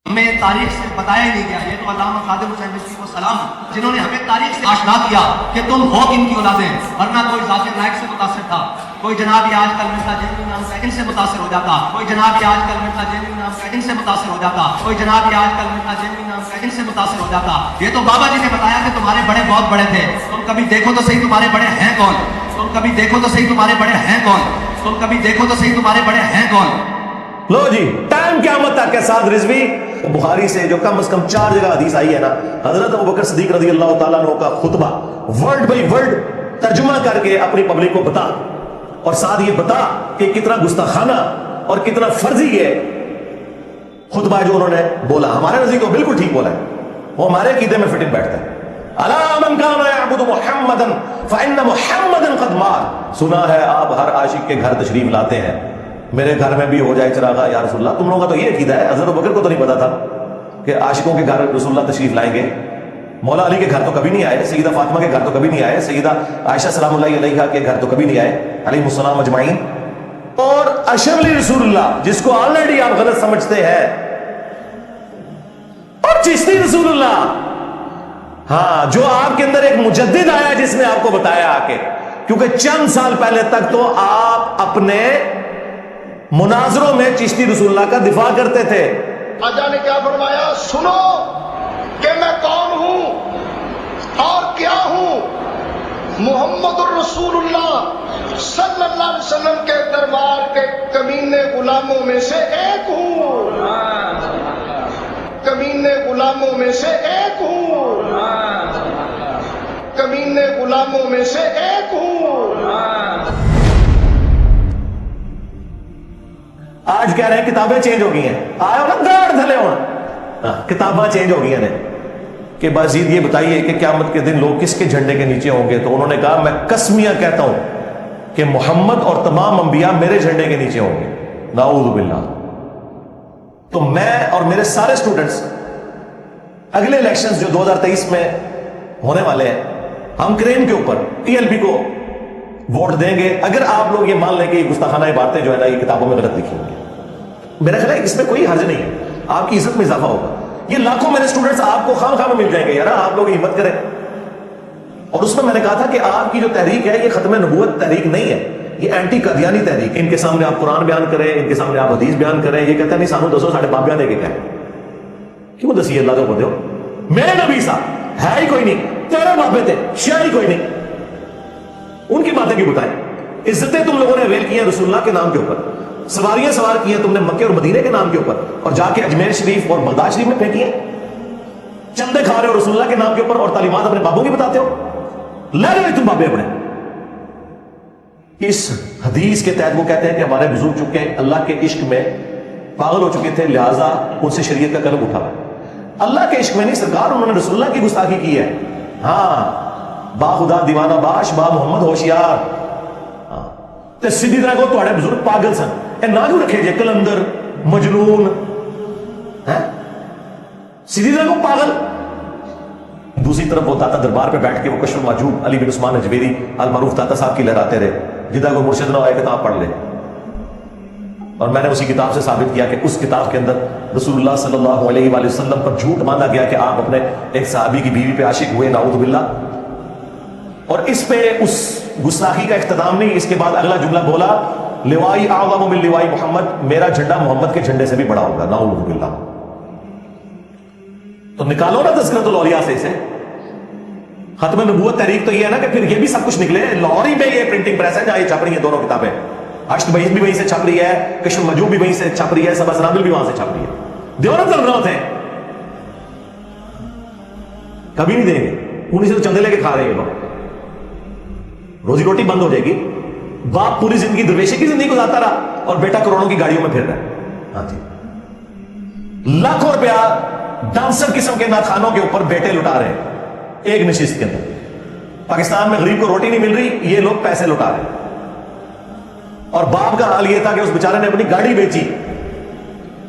ہمیں تاریخ سے بتایا ہی نہیں گیا. یہ تو علامہ خادم حسین رضوی کو سلام جنہوں نے ہمیں تاریخ سے آشنا کیا کہ تم ہو کن کی اولادیں، ورنہ کوئی ذاکر نائک سے متاثر تھا، کوئی جناب آج کل مرزا جیلنی نام کا ان سے متاثر ہو جاتا، کوئی جناب آج کل مرزا جیلنی نام کا ان سے متاثر ہو جاتا، کوئی جناب آج کل مرزا جیلنی نام کا ان سے متاثر ہو جاتا. یہ تو بابا جی نے بتایا کہ تمہارے بڑے بہت بڑے تھے، تم کبھی دیکھو تو صحیح تمہارے بڑے ہیں کون، تم کبھی دیکھو تو صحیح تمہارے بڑے ہیں کون، تم کبھی دیکھو تو صحیح تمہارے بڑے ہیں کون. لو جی ٹائم قیامت تک کے ساتھ رضوی بخاری سے جو کم از کم 4 جگہ حدیث آئی ہے نا، حضرت ابوبکر صدیق رضی اللہ تعالیٰ عنہ کا خطبہ ورڈ بائی ورڈ ترجمہ کر کے اپنی پبلک کو بتا، اور ساتھ یہ بتا کہ کتنا گستاخانہ اور کتنا فرضی ہے خطبہ جو انہوں نے بولا. ہمارے نزدیک تو بالکل ٹھیک بولا ہے، وہ ہمارے عقیدے میں فٹنگ بیٹھتا ہے. الا من کان یعبد محمدا فان محمدا قد مات. سنا ہے آپ ہر عاشق کے گھر تشریف لاتے ہیں، میرے گھر میں بھی ہو جائے چراغا یا رسول اللہ. تم لوگوں کا تو یہ عقیدہ ہے، حضرت ابوبکر کو تو نہیں پتا تھا کہ عاشقوں کے گھر رسول اللہ تشریف لائیں گے. مولا علی کے گھر تو کبھی نہیں آئے، سیدہ فاطمہ کے گھر تو کبھی نہیں آئے، سیدہ عائشہ سلام اللہ علیہا کے گھر تو کبھی نہیں آئے علیہ السلام اجمعین. اور اشرف علی رسول اللہ جس کو آلریڈی آپ غلط سمجھتے ہیں، اور چشتی رسول اللہ، ہاں جو آپ کے اندر ایک مجدد آیا جس نے آپ کو بتایا آ کے، کیونکہ چند سال پہلے تک تو آپ اپنے مناظروں میں چشتی رسول اللہ کا دفاع کرتے تھے. خواجہ نے کیا فرمایا؟ سنو کہ میں کون ہوں اور کیا ہوں. محمد الرسول اللہ صلی اللہ علیہ وسلم کے دربار کے کمینے غلاموں میں سے ایک ہوں، کمینے غلاموں میں سے ایک ہوں، کمینے غلاموں میں سے ایک ہوں. آج کہہ رہے ہیں کتابیں چینج ہو گئی ہیں، آئے ہو نا گاڑ دھلے ہونا، کتابیں چینج ہو گئی ہیں کہ بازید یہ بتائیے کہ قیامت کے دن لوگ کس کے جھنڈے کے نیچے ہوں گے. تو انہوں نے کہا میں قسمیہ کہتا ہوں کہ محمد اور تمام انبیاء میرے جھنڈے کے نیچے ہوں گے. نعوذ باللہ. تو میں اور میرے سارے سٹوڈنٹس اگلے الیکشنز جو 2023 میں ہونے والے ہیں، ہم کریم کے اوپر TLP کو ووٹ دیں گے اگر آپ لوگ یہ مان لیں کہ یہ گستاخانہ عبارتیں جو ہے نا یہ کتابوں میں غلط لکھی ہوں گی. میرا خیال ہے اس میں کوئی حرج نہیں ہے، آپ کی عزت میں اضافہ ہوگا. یہ لاکھوں میرے سٹوڈنٹس آپ کو خام خام مل جائیں گے. یار آپ لوگ ہمت کریں. اور اس میں میں نے کہا تھا کہ آپ کی جو تحریک ہے یہ ختم نبوت تحریک نہیں ہے، یہ اینٹی قادیانی تحریک. ان کے سامنے آپ قرآن بیان کریں، ان کے سامنے آپ حدیث بیان کریں، یہ کہتے ہیں نہیں سانو دسو ساڑھے بابیاں دے کے کہیں. کیوں دسی اللہ تو بولتے ہو؟ میرے نبی صاحب ہے ہی کوئی نہیں، تیرے بابے تھے شیعہ ہی کوئی نہیں، ان کی باتیں کیوں بتائیں؟ عزتیں تم لوگوں نے اویل کی ہیں رسول اللہ کے نام کے اوپر، سواریاں سوار کی ہیں تم نے مکے اور مدینے کے نام کے اوپر، اور جا کے اجمیر شریف اور بغداد شریف میں پھینکی ہیں. چندے کھا رہے ہو رسول اللہ کے نام کے اوپر اور تعلیمات اپنے بابوں کی بتاتے ہو. لے رہے تم بابے اپنے. اس حدیث کے تحت وہ کہتے ہیں کہ ہمارے بزرگ چکے اللہ کے عشق میں پاگل ہو چکے تھے، لہٰذا ان سے شریعت کا قلم اٹھا. اللہ کے عشق میں نہیں سرکار، انہوں نے رسول اللہ کی گستاخی کی ہے. ہاں با خدا دیوانہ باش با محمد ہوشیار. تے سیدھی طرح کو تھوڑے بزرگ پاگل سن، اے نہ کیوں رکھے جے کلندر مجنون، سیدھی طرح کو پاگل. دوسری طرف وہ داتا دربار پہ بیٹھ کے وہ کشف المحجوب علی بن عثمان اجویری المعروف داتا صاحب کی لہراتے رہے، جدہ کو مرشد نہ ہوئے کتاب پڑھ لے. اور میں نے اسی کتاب سے ثابت کیا کہ اس کتاب کے اندر رسول اللہ صلی اللہ علیہ وآلہ وسلم پر جھوٹ باندھا گیا کہ آپ اپنے ایک صحابی کی بیوی پہ عاشق ہوئے، نعوذ باللہ. اور اس پہ اس گستاخی کا اختتام نہیں، اس کے بعد اگلا جملہ بولا لوائی اعظم من لوائی محمد، میرا جھنڈا محمد کے جھنڈے سے بھی بڑا ہوگا، نعوذ باللہ. تو نکالو نا تذکرۃ الاولیاء سے اسے. ختم نبوت تحریک تو یہ ہے نا کہ پھر یہ بھی سب کچھ نکلے. لاہور ہی میں یہ پرنٹنگ پریس ہے جہاں یہ چھپ رہی ہیں دونوں کتابیں. اشت بیس بھی وہیں سے چھپ رہی ہے، کشف المحجوب بھی وہیں سے چھپ رہی ہے، سبا سنابل بھی وہاں سے چھپ رہی ہے. دیوبند ضرورت ہے کبھی نہیں دیں گے، انہیں سے تو چندے لے کے کھا رہے ہیں لوگ. روزی روٹی بند ہو جائے گی. باپ پوری زندگی درویشی کی زندگی گزارتا رہا اور بیٹا کروڑوں کی گاڑیوں میں پھر رہا ہے. ہاں جی، لاکھوں روپیہ ڈانسر قسم کے ناخانوں کے اوپر بیٹے لٹا رہے ہیں ایک نشست کے اندر. پاکستان میں غریب کو روٹی نہیں مل رہی، یہ لوگ پیسے لٹا رہے ہیں. اور باپ کا حال یہ تھا کہ اس بیچارے نے اپنی گاڑی بیچی.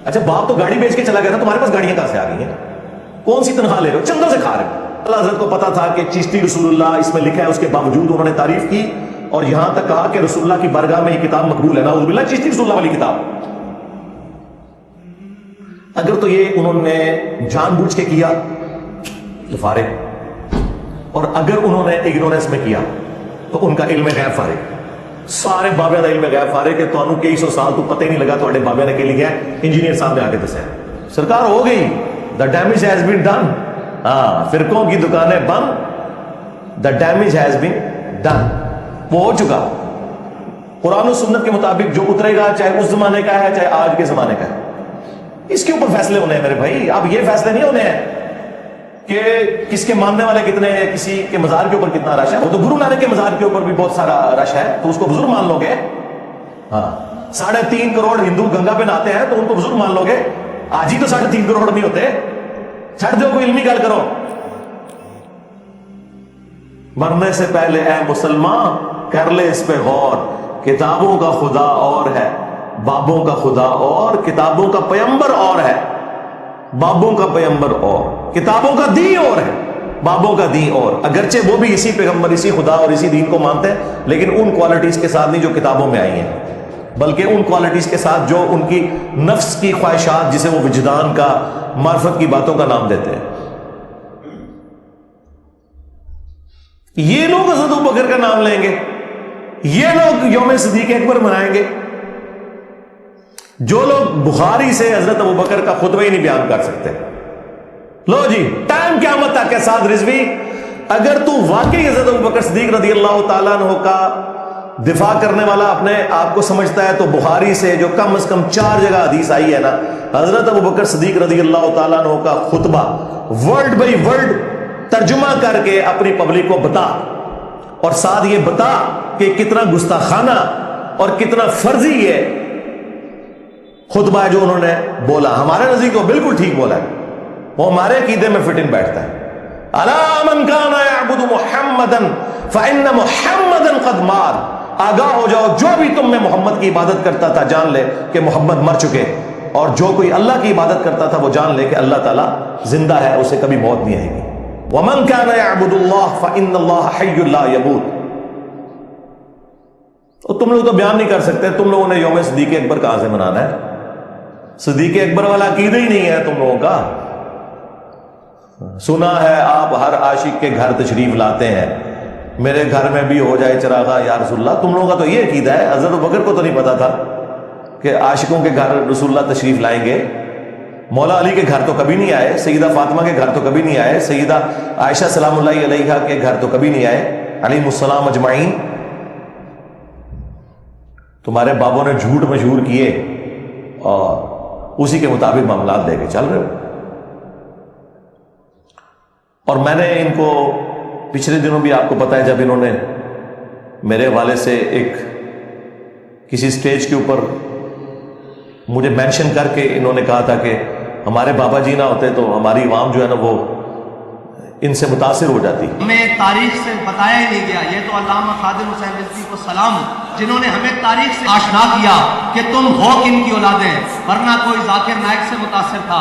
اچھا باپ تو گاڑی بیچ کے چلا گیا تھا، تمہارے پاس گاڑیاں کہاں سے آ گئی ہیں؟ کون سی تنخواہ لے رہے ہو؟ چندوں سے کھا رہے ہو. اللہ حضرت کو پتا تھا کہ چشتی رسول اللہ اس میں لکھا ہے، اس کے باوجود انہوں نے تعریف کی اور یہاں تک کہا کہ رسول اللہ کی بارگاہ میں یہ کتاب مقبول ہے. نعوذ باللہ، چشتی رسول اللہ والی کتاب. اگر تو یہ انہوں نے جان بوجھ کے کیا تو فارغ، اور اگر انہوں نے اگنورنس میں کیا تو ان کا علم غیب فارغ. سارے بابے کا علم غیب فارغ کہ تو کئی سو سال تو پتہ ہی نہیں لگا تو بابے نے کہ لیا انجینئر صاحب نے آ کے دسیا سرکار ہو گئی. The damage has been done. ہاں، فرقوں کی دکانیں بند. The damage has been done, وہ ہو چکا. قرآن و سنت کے مطابق جو اترے گا، چاہے اس زمانے کا ہے چاہے آج کے زمانے کا ہے، اس کے اوپر فیصلے ہونے ہیں میرے بھائی. اب یہ فیصلے نہیں ہونے ہیں کہ کس کے ماننے والے کتنے ہیں، کسی کے مزار کے اوپر کتنا رش ہے. وہ تو گرو نانک کے مزار کے اوپر بھی بہت سارا رش ہے، تو اس کو بزرگ مان لو گے. ہاں، 3.5 کروڑ ہندو گنگا پہ نہاتے ہیں تو ان کو بزرگ مان لو گے. آج ہی تو 3.5 کروڑ نہیں ہوتے. چھڑ دو، کوئی علمی گل کرو. مرنے سے پہلے اے مسلمان کر لے اس پہ غور، کتابوں کا خدا اور ہے، بابوں کا خدا اور، کتابوں کا پیمبر اور ہے، بابوں کا پیمبر اور، کتابوں کا دین اور ہے، بابوں کا دین اور. اگرچہ وہ بھی اسی پیغمبر، اسی خدا اور اسی دین کو مانتے ہیں، لیکن ان کوالٹیز کے ساتھ نہیں جو کتابوں میں آئی ہیں، بلکہ ان کوالٹیز کے ساتھ جو ان کی نفس کی خواہشات، جسے وہ وجدان کا، معرفت کی باتوں کا نام دیتے ہیں. یہ لوگ حضرت ابوبکر کا نام لیں گے، یہ لوگ یوم صدیق اکبر منائیں گے. جو لوگ بخاری سے حضرت ابوبکر کا خطبہ ہی نہیں بیان کر سکتے. لو جی، ٹائم قیامت تک کے ساتھ رضوی، اگر تو واقعی حضرت ابوبکر صدیق رضی اللہ تعالیٰ عنہ کا دفاع کرنے والا اپنے آپ کو سمجھتا ہے، تو بخاری سے جو کم از کم 4 جگہ حدیث آئی ہے نا، حضرت ابوبکر صدیق رضی اللہ تعالیٰ عنہ کا خطبہ ورڈ بائی ورڈ ترجمہ کر کے اپنی پبلک کو بتا، اور ساتھ یہ بتا کہ کتنا گستاخانہ اور کتنا فرضی یہ خطبہ ہے جو انہوں نے بولا. ہمارے نزدیک کو بالکل ٹھیک بولا ہے، وہ ہمارے عقیدے میں فٹ ان بیٹھتا ہے. الا من کان یعبد محمدا فان محمدا قد مات. آگاہ ہو جاؤ، جو بھی تم میں محمد کی عبادت کرتا تھا جان لے کہ محمد مر چکے، اور جو کوئی اللہ کی عبادت کرتا تھا وہ جان لے کہ اللہ تعالیٰ زندہ ہے، اسے کبھی موت نہیں آئے گی. ومن کان یعبد اللہ فان اللہ حی لا یموت. اور تم لوگ تو بیان نہیں کر سکتے، تم لوگوں نے یوم صدیق اکبر کہاں سے منانا ہے؟ صدیق اکبر والا عقیدہ ہی نہیں ہے تم لوگوں کا. سنا ہے آپ ہر عاشق کے گھر تشریف لاتے ہیں، میرے گھر میں بھی ہو جائے چراغاں یا رسول اللہ. تم لوگوں کا تو یہ عقیدہ ہے. حضرت ابوبکر کو تو نہیں پتا تھا کہ عاشقوں کے گھر رسول اللہ تشریف لائیں گے. مولا علی کے گھر تو کبھی نہیں آئے، سیدہ فاطمہ کے گھر تو کبھی نہیں آئے، سیدہ عائشہ سلام اللہ علیہا کے گھر تو کبھی نہیں آئے، علیہم السلام اجمعین. تمہارے بابوں نے جھوٹ مشہور کیے اور اسی کے مطابق معاملات لے کے چل رہے ہو. اور میں نے ان کو پچھلے دنوں بھی آپ کو پتا ہے، جب انہوں نے میرے حوالے سے ایک کسی سٹیج کے اوپر مجھے مینشن کر کے انہوں نے کہا تھا کہ ہمارے بابا جی نہ ہوتے تو ہماری عوام جو ہے نا وہ ان سے متاثر ہو جاتی. ہمیں تاریخ سے بتایا ہی نہیں گیا. یہ تو علامہ خادم حسین رضوی کو سلام، جنہوں نے ہمیں تاریخ سے آشنا کیا کہ تم ہو کن کی اولادیں. ورنہ کوئی ذاکر نائک سے متاثر تھا،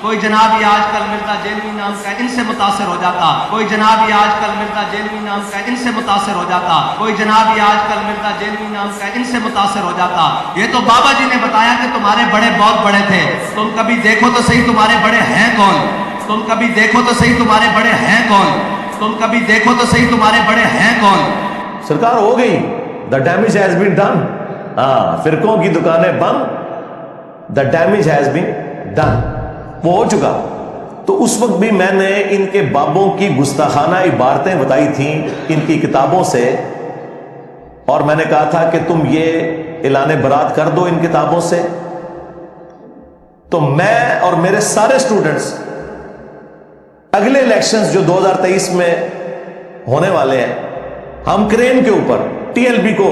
کوئی جناب یہ آج کل مرزا جیلوی نام کا ان سے متاثر ہو جاتا، کوئی جناب یہ آج کل مرزا جیلوی نام کا ان سے متاثر ہو جاتا، کوئی جناب یہ آج کل مرزا جیلوی نام کا ان سے متاثر ہو جاتا. یہ تو بابا جی نے بتایا کہ تمہارے بڑے بہت بڑے تھے. تم کبھی دیکھو تو صحیح تمہارے بڑے ہیں کون. تم کبھی دیکھو تو صحیح تمہارے بڑے ہیں کون. تم کبھی دیکھو تو صحیح تمہارے بڑے ہیں کون. سرکار ہو گئی. The damage has been done. ہاں، فرقوں کی دکانیں بند. The damage has been done, وہ ہو چکا. تو اس وقت بھی میں نے ان کے بابوں کی گستاخانہ عبارتیں بتائی تھیں ان کی کتابوں سے، اور میں نے کہا تھا کہ تم یہ اعلان برات کر دو ان کتابوں سے. تو میں اور میرے سارے سٹوڈنٹس اگلے الیکشنز جو 2023 میں ہونے والے ہیں، ہم کرین کے اوپر TLP کو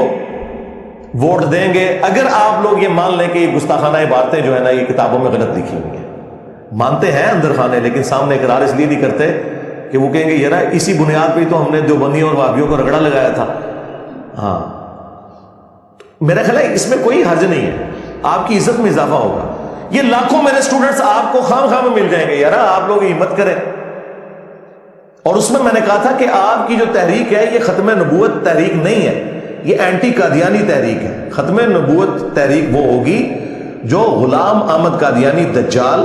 ووٹ دیں گے اگر آپ لوگ یہ مان لیں کہ یہ گستاخانہ عبارتیں جو ہے نا یہ کتابوں میں غلط لکھی ہوئی ہیں. مانتے ہیں اندر خانے، لیکن سامنے اقرار اس لیے نہیں کرتے کہ وہ کہیں گے یار اسی بنیاد پہ تو ہم نے دیوبندیوں اور وہابیوں کو رگڑا لگایا تھا. ہاں، میرا خیال ہے اس میں کوئی حرج نہیں ہے، آپ کی عزت میں اضافہ ہوگا. یہ لاکھوں میرے سٹوڈنٹس آپ کو خام خام مل جائیں گے. یار آپ لوگ ہمت کریں. اور اس میں نے کہا تھا کہ آپ کی جو تحریک ہے یہ ختم نبوت تحریک نہیں ہے، یہ اینٹی قادیانی تحریک ہے. ختم نبوت تحریک وہ ہوگی جو غلام احمد قادیانی دجال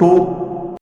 2